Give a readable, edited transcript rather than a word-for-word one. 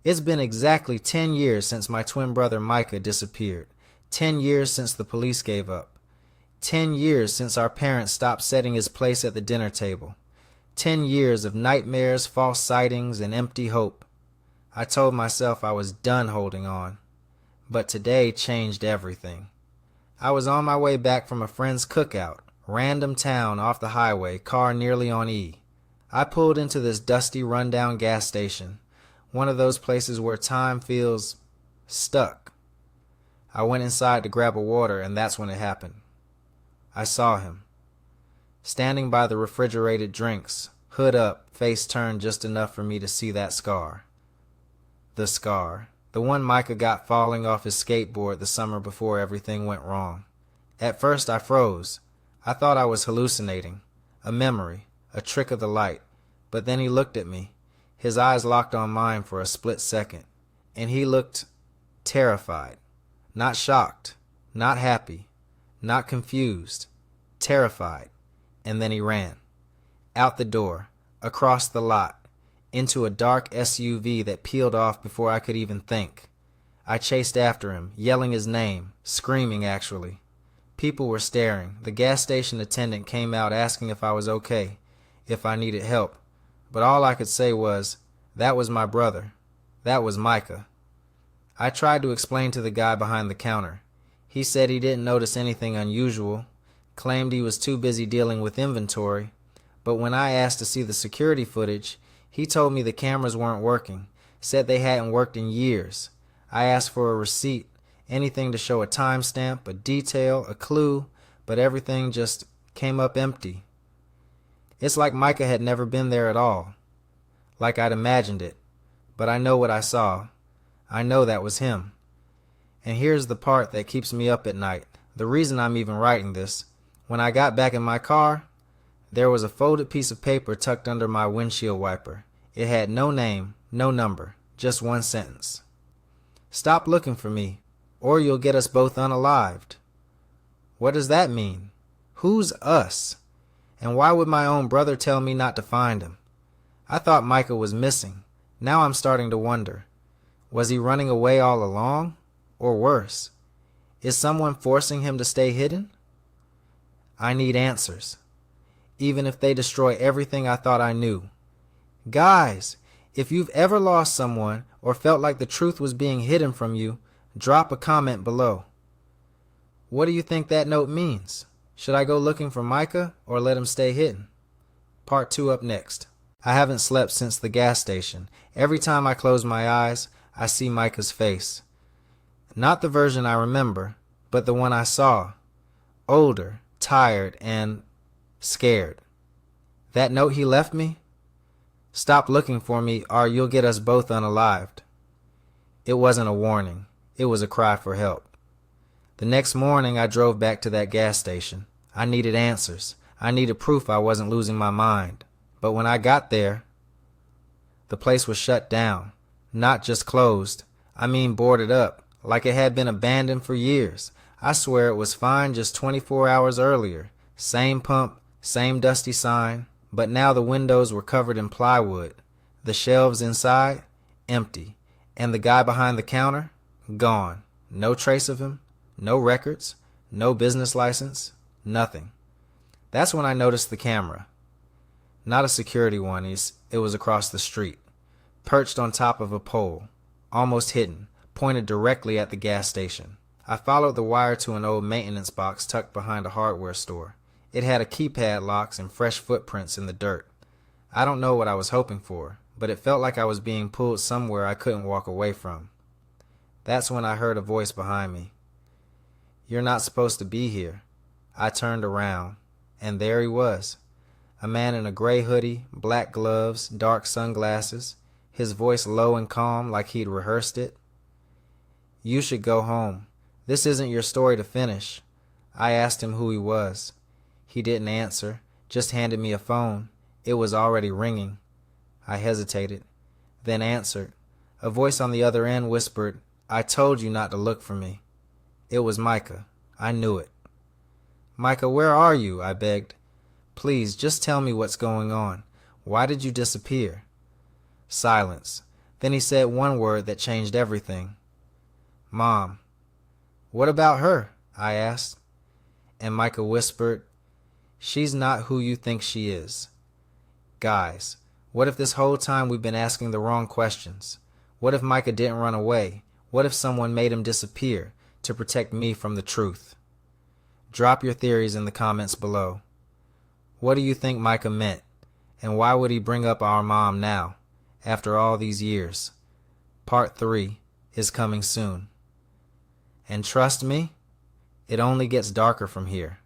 It's been exactly 10 years since my twin brother Micah disappeared. 10 years since the police gave up. 10 years since our parents stopped setting his place at the dinner table. 10 years of nightmares, false sightings, and empty hope. I told myself I was done holding on. But today changed everything. I was on my way back from a friend's cookout, random town off the highway, car nearly on E. I pulled into this dusty, rundown gas station, one of those places where time feels stuck. I went inside to grab a water, and that's when it happened. I saw him, standing by the refrigerated drinks, hood up, face turned just enough for me to see that scar. The scar. The one Micah got falling off his skateboard the summer before everything went wrong. At first I froze. I thought I was hallucinating. A memory. A trick of the light. But then he looked at me. His eyes locked on mine for a split second. And he looked terrified. Not shocked. Not happy. Not confused. Terrified. And then he ran. Out the door. Across the lot. Into a dark SUV that peeled off before I could even think. I chased after him, yelling his name, screaming actually. People were staring. The gas station attendant came out asking if I was okay, if I needed help. But all I could say was, that was my brother. That was Micah. I tried to explain to the guy behind the counter. He said he didn't notice anything unusual, claimed he was too busy dealing with inventory, but when I asked to see the security footage, he told me the cameras weren't working, said they hadn't worked in years. I asked for a receipt, anything to show a timestamp, a detail, a clue, but everything just came up empty. It's like Micah had never been there at all, like I'd imagined it, but I know what I saw. I know that was him. And here's the part that keeps me up at night, the reason I'm even writing this. When I got back in my car, there was a folded piece of paper tucked under my windshield wiper. It had no name, no number, just one sentence. Stop looking for me, or you'll get us both unalived. What does that mean? Who's us? And why would my own brother tell me not to find him? I thought Micah was missing. Now I'm starting to wonder. Was he running away all along? Or worse, is someone forcing him to stay hidden? I need answers. Even if they destroy everything I thought I knew. Guys, if you've ever lost someone or felt like the truth was being hidden from you, drop a comment below. What do you think that note means? Should I go looking for Micah or let him stay hidden? Part 2 up next. I haven't slept since the gas station. Every time I close my eyes, I see Micah's face. Not the version I remember, but the one I saw. Older, tired, and scared. That note he left me? Stop looking for me or you'll get us both unalived. It wasn't a warning. It was a cry for help. The next morning I drove back to that gas station. I needed answers. I needed proof I wasn't losing my mind. But when I got there, the place was shut down. Not just closed. I mean boarded up, like it had been abandoned for years. I swear it was fine just 24 hours earlier. Same pump, same dusty sign, but now the windows were covered in plywood. The shelves inside, empty. And the guy behind the counter, gone. No trace of him, no records, no business license, nothing. That's when I noticed the camera. Not a security one, it was across the street, perched on top of a pole, almost hidden, pointed directly at the gas station. I followed the wire to an old maintenance box tucked behind a hardware store. It had a keypad locks and fresh footprints in the dirt. I don't know what I was hoping for, but it felt like I was being pulled somewhere I couldn't walk away from. That's when I heard a voice behind me. You're not supposed to be here. I turned around, and there he was. A man in a gray hoodie, black gloves, dark sunglasses, his voice low and calm like he'd rehearsed it. You should go home. This isn't your story to finish. I asked him who he was. He didn't answer, just handed me a phone. It was already ringing. I hesitated, then answered. A voice on the other end whispered, I told you not to look for me. It was Micah. I knew it. Micah, where are you? I begged. Please, just tell me what's going on. Why did you disappear? Silence. Then he said one word that changed everything. Mom. What about her? I asked. And Micah whispered, she's not who you think she is. Guys, what if this whole time we've been asking the wrong questions? What if Micah didn't run away? What if someone made him disappear to protect me from the truth? Drop your theories in the comments below. What do you think Micah meant? And why would he bring up our mom now, after all these years? Part 3 is coming soon. And trust me, it only gets darker from here.